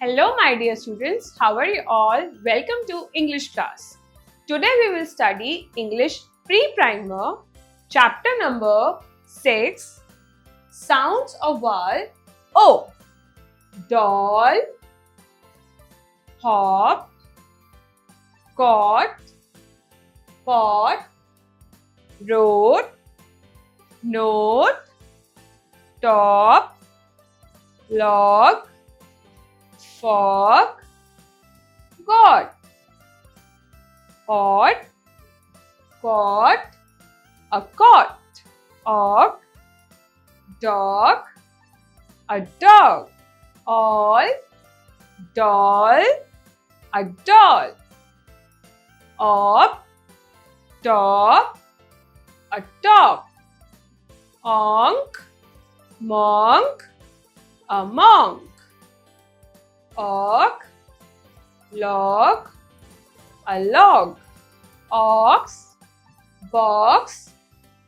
Hello my dear students, how are you all? Welcome to English class. Today we will study English Pre-Primer, chapter number 6, Sounds of vowel O. Doll, hop, cot, pot, road, note, top, log, fog, god, hot, cot, a cot, og, dog, a dog, all, doll, a doll, op, top, a top, onk, monk, a monk, og, log, a log, ox, box,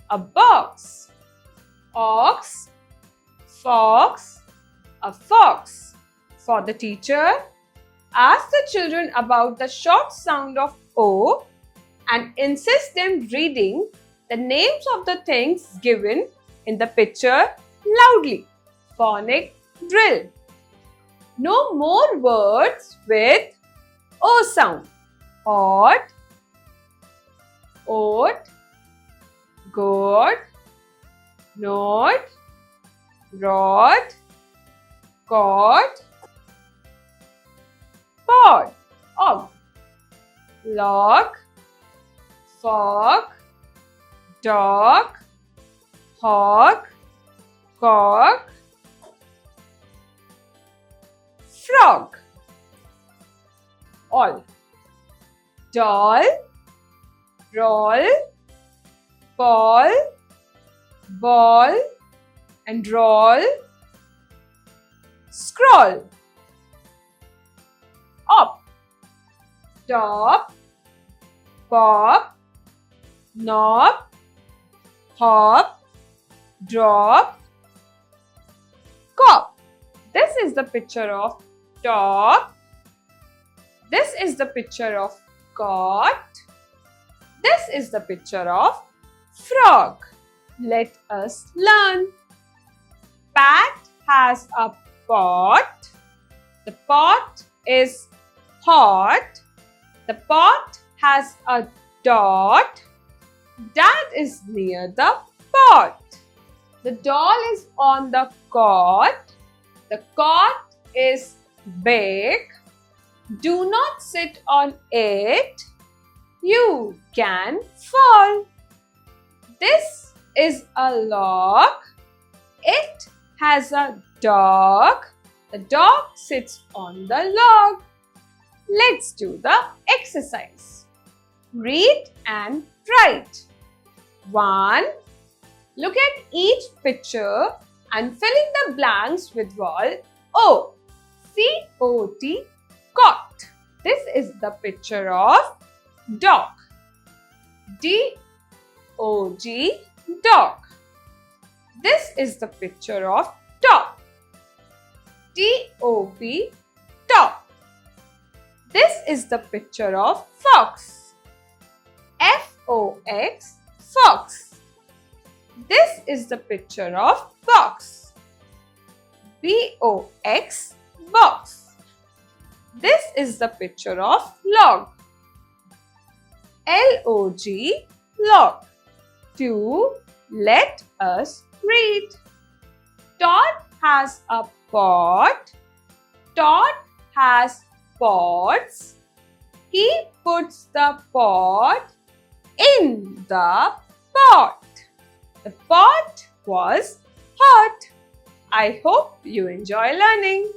a box, ox, fox, a fox. For the teacher, ask the children about the short sound of O and insist them reading the names of the things given in the picture loudly. Phonic drill. No more words with O sound. Odd, oat, goat, note, rod, cod, pod, og, log, fog, dog, hog, cock, frog. All. Doll, roll, ball, ball and roll, scroll. Up, top, pop, knob, hop, drop, cop. This is the picture of top. This is the picture of cot. This is the picture of frog. Let us learn. Pat has a pot. The pot is hot. The pot has a dot. Dad is near the pot. The doll is on the cot. The cot is big. Do not sit on it. You can fall. This is a log. It has a dog. The dog sits on the log. Let's do the exercise. Read and write. 1. Look at each picture and fill in the blanks with vowel O. C-O-T, cot. This is the picture of dog. D-O-G, dog. This is the picture of top. T-O-P, top. This is the picture of fox. F-O-X, fox. This is the picture of box. B-O-X, box. This is the picture of log. L-O-G, log. 2. Let us read. Todd has a pot. Todd has pots. He puts the pot in the pot. The pot was hot. I hope you enjoy learning.